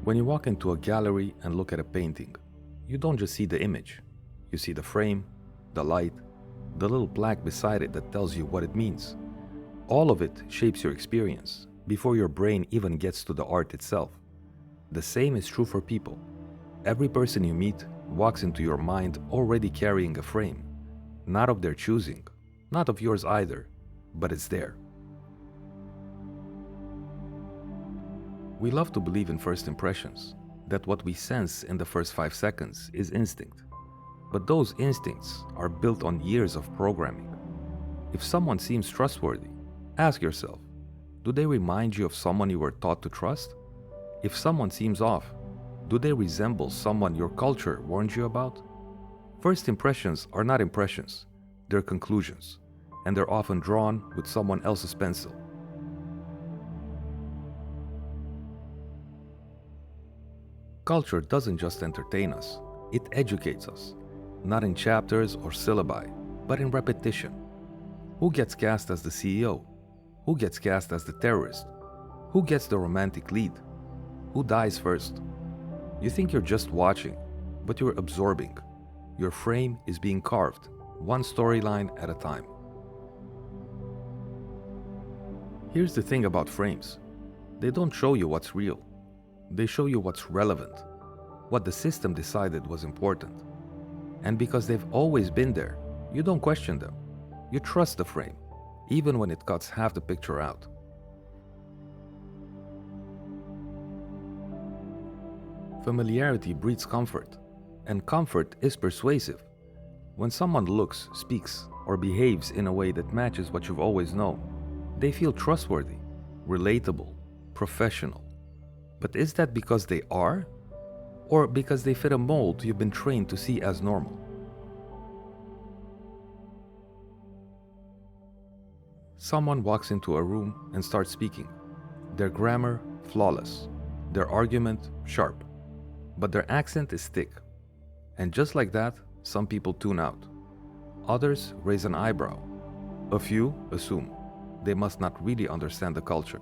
When you walk into a gallery and look at a painting, you don't just see the image. You see the frame, the light, the little plaque beside it that tells you what it means. All of it shapes your experience before your brain even gets to the art itself. The same is true for people. Every person you meet walks into your mind already carrying a frame, not of their choosing, not of yours either, but it's there. We love to believe in first impressions, that what we sense in the first 5 seconds is instinct. But those instincts are built on years of programming. If someone seems trustworthy, ask yourself, do they remind you of someone you were taught to trust? If someone seems off, do they resemble someone your culture warned you about? First impressions are not impressions, they're conclusions, and they're often drawn with someone else's pencil. Culture doesn't just entertain us, it educates us, not in chapters or syllabi, but in repetition. Who gets cast as the CEO? Who gets cast as the terrorist? Who gets the romantic lead? Who dies first? You think you're just watching, but you're absorbing. Your frame is being carved, one storyline at a time. Here's the thing about frames. They don't show you what's real. They show you what's relevant, what the system decided was important. And because they've always been there, you don't question them. You trust the frame, even when it cuts half the picture out. Familiarity breeds comfort, and comfort is persuasive. When someone looks, speaks, or behaves in a way that matches what you've always known, they feel trustworthy, relatable, professional. But is that because they are? Or because they fit a mold you've been trained to see as normal? Someone walks into a room and starts speaking. Their grammar, flawless. Their argument, sharp. But their accent is thick. And just like that, some people tune out. Others raise an eyebrow. A few assume they must not really understand the culture.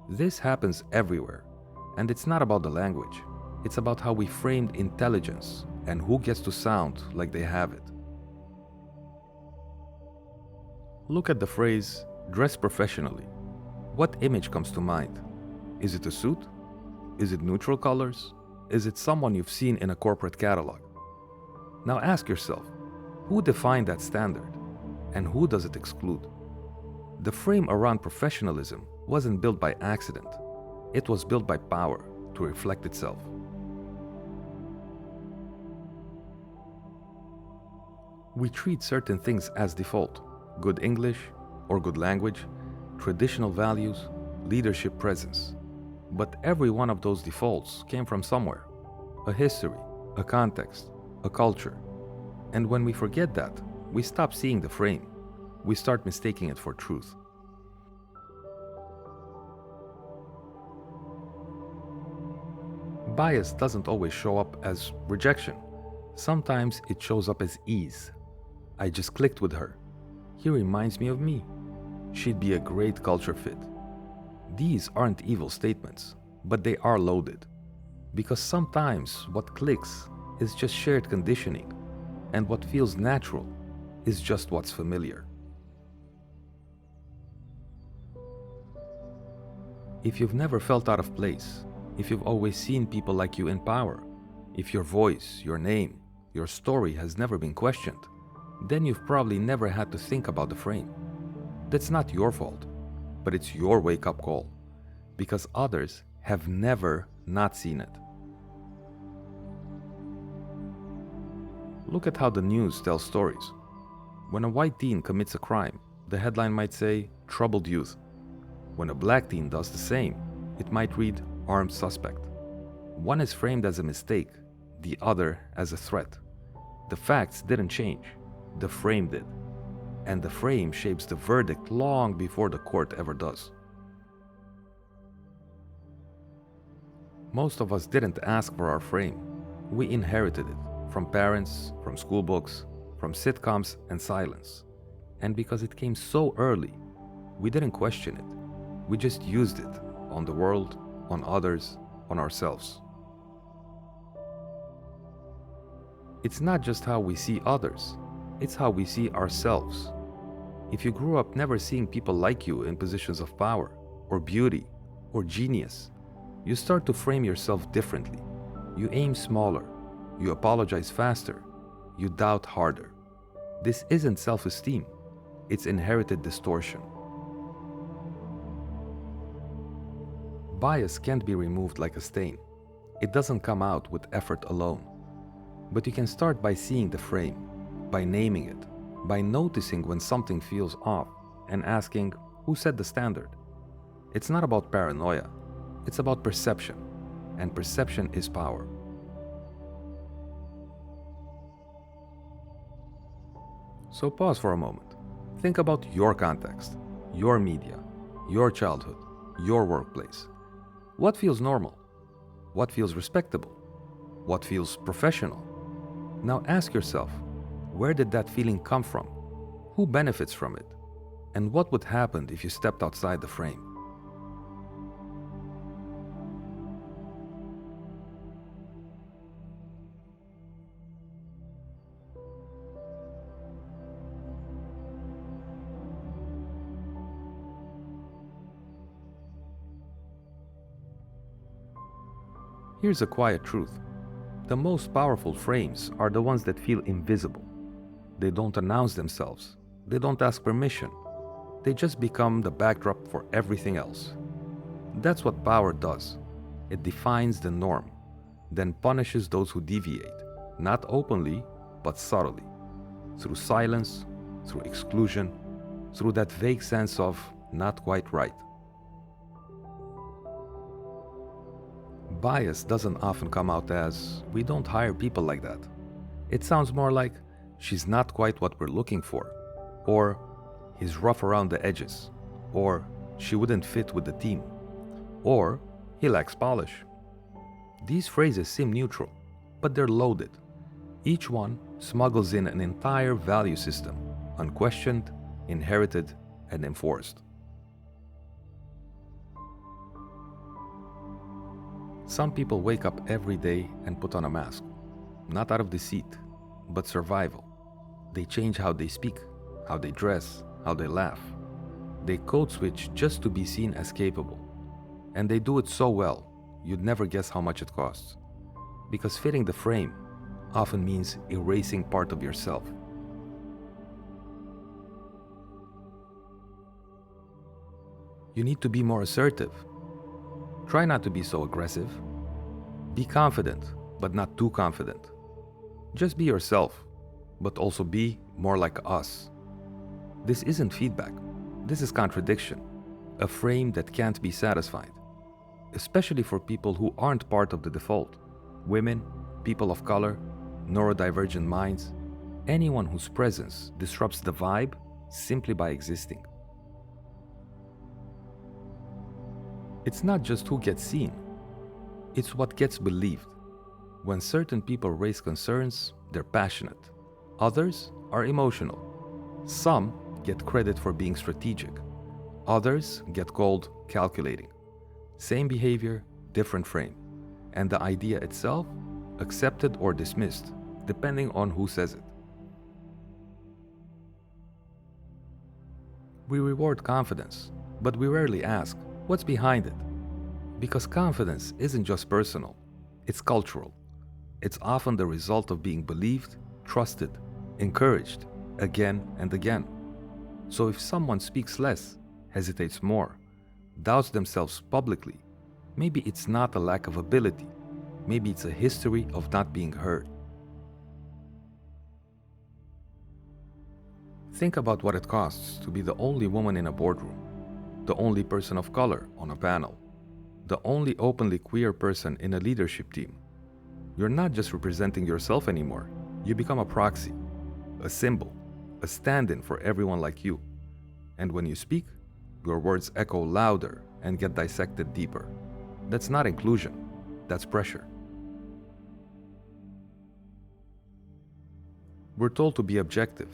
This happens everywhere. And it's not about the language. It's about how we framed intelligence and who gets to sound like they have it. Look at the phrase, dress professionally. What image comes to mind? Is it a suit? Is it neutral colors? Is it someone you've seen in a corporate catalog? Now ask yourself, who defined that standard? And who does it exclude? The frame around professionalism wasn't built by accident. It was built by power to reflect itself. We treat certain things as default: good English or good language, traditional values, leadership presence. But every one of those defaults came from somewhere: a history, a context, a culture. And when we forget that, we stop seeing the frame. We start mistaking it for truth. Bias doesn't always show up as rejection. Sometimes it shows up as ease. I just clicked with her. He reminds me of me. She'd be a great culture fit. These aren't evil statements, but they are loaded. Because sometimes what clicks is just shared conditioning, and what feels natural is just what's familiar. If you've never felt out of place, if you've always seen people like you in power, if your voice, your name, your story has never been questioned, then you've probably never had to think about the frame. That's not your fault, but it's your wake-up call, because others have never not seen it. Look at how the news tells stories. When a white teen commits a crime, the headline might say, "Troubled youth." When a black teen does the same, it might read, "Armed suspect." One is framed as a mistake, the other as a threat. The facts didn't change, the frame did. And the frame shapes the verdict long before the court ever does. Most of us didn't ask for our frame. We inherited it from parents, from school books, from sitcoms and silence. And because it came so early, we didn't question it. We just used it on the world, on others, on ourselves. It's not just how we see others, it's how we see ourselves. If you grew up never seeing people like you in positions of power, or beauty, or genius, you start to frame yourself differently. You aim smaller, you apologize faster, you doubt harder. This isn't self-esteem, it's inherited distortion. Bias can't be removed like a stain. It doesn't come out with effort alone. But you can start by seeing the frame, by naming it, by noticing when something feels off and asking, who set the standard? It's not about paranoia, it's about perception, and perception is power. So pause for a moment. Think about your context, your media, your childhood, your workplace. What feels normal? What feels respectable? What feels professional? Now ask yourself, where did that feeling come from? Who benefits from it? And what would happen if you stepped outside the frame? Here's a quiet truth. The most powerful frames are the ones that feel invisible. They don't announce themselves. They don't ask permission. They just become the backdrop for everything else. That's what power does. It defines the norm, then punishes those who deviate, not openly, but subtly, through silence, through exclusion, through that vague sense of not quite right. Bias doesn't often come out as, we don't hire people like that. It sounds more like, she's not quite what we're looking for, or he's rough around the edges, or she wouldn't fit with the team, or he lacks polish. These phrases seem neutral, but they're loaded. Each one smuggles in an entire value system, unquestioned, inherited, and enforced. Some people wake up every day and put on a mask, not out of deceit, but survival. They change how they speak, how they dress, how they laugh. They code switch just to be seen as capable. And they do it so well, you'd never guess how much it costs. Because fitting the frame often means erasing part of yourself. You need to be more assertive. Try not to be so aggressive. Be confident, but not too confident. Just be yourself, but also be more like us. This isn't feedback. This is contradiction, a frame that can't be satisfied, especially for people who aren't part of the default. Women, people of color, neurodivergent minds, anyone whose presence disrupts the vibe simply by existing. It's not just who gets seen, it's what gets believed. When certain people raise concerns, they're passionate. Others are emotional. Some get credit for being strategic. Others get called calculating. Same behavior, different frame. And the idea itself, accepted or dismissed, depending on who says it. We reward confidence, but we rarely ask, what's behind it? Because confidence isn't just personal, it's cultural. It's often the result of being believed, trusted, encouraged, again and again. So if someone speaks less, hesitates more, doubts themselves publicly, maybe it's not a lack of ability, maybe it's a history of not being heard. Think about what it costs to be the only woman in a boardroom, the only person of color on a panel, the only openly queer person in a leadership team. You're not just representing yourself anymore, you become a proxy, a symbol, a stand-in for everyone like you. And when you speak, your words echo louder and get dissected deeper. That's not inclusion, that's pressure. We're told to be objective,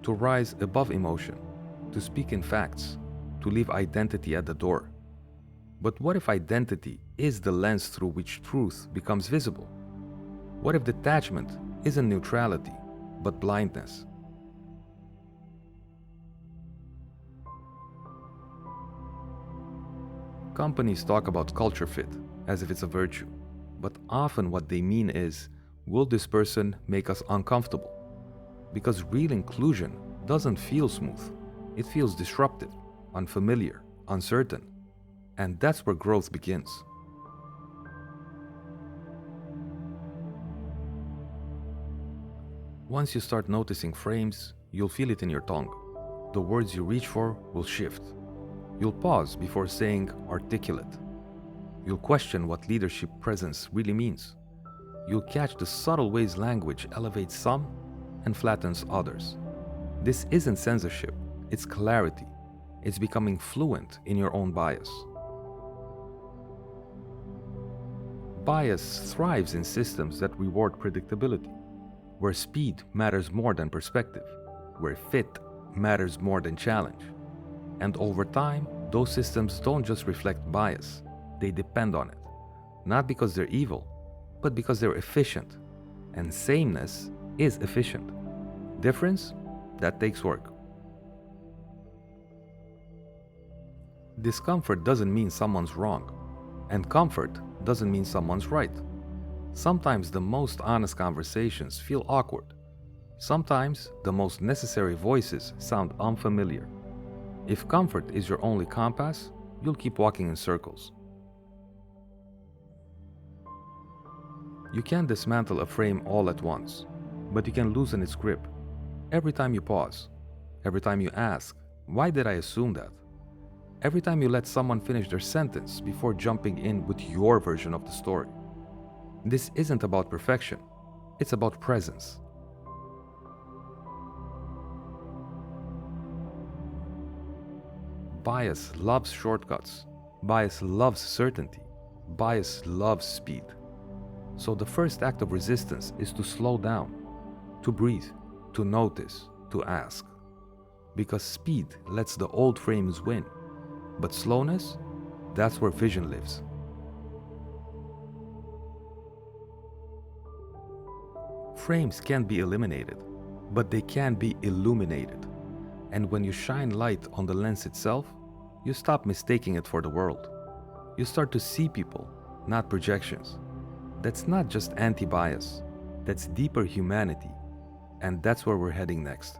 to rise above emotion, to speak in facts, to leave identity at the door. But what if identity is the lens through which truth becomes visible? What if detachment isn't neutrality, but blindness? Companies talk about culture fit as if it's a virtue, but often what they mean is, will this person make us uncomfortable? Because real inclusion doesn't feel smooth. It feels disruptive, unfamiliar, uncertain. And that's where growth begins. Once you start noticing frames, you'll feel it in your tongue. The words you reach for will shift. You'll pause before saying articulate. You'll question what leadership presence really means. You'll catch the subtle ways language elevates some and flattens others. This isn't censorship, it's clarity. It's becoming fluent in your own bias. Bias thrives in systems that reward predictability, where speed matters more than perspective, where fit matters more than challenge. And over time, those systems don't just reflect bias, they depend on it. Not because they're evil, but because they're efficient. And sameness is efficient. Difference? That takes work. Discomfort doesn't mean someone's wrong, and comfort doesn't mean someone's right. Sometimes the most honest conversations feel awkward. Sometimes the most necessary voices sound unfamiliar. If comfort is your only compass, you'll keep walking in circles. You can't dismantle a frame all at once, but you can loosen its grip. Every time you pause, every time you ask, why did I assume that? Every time you let someone finish their sentence before jumping in with your version of the story. This isn't about perfection, it's about presence. Bias loves shortcuts. Bias loves certainty. Bias loves speed. So the first act of resistance is to slow down, to breathe, to notice, to ask. Because speed lets the old frames win, but slowness, that's where vision lives. Frames can't be eliminated, but they can be illuminated. And when you shine light on the lens itself, you stop mistaking it for the world. You start to see people, not projections. That's not just anti-bias, that's deeper humanity, and that's where we're heading next.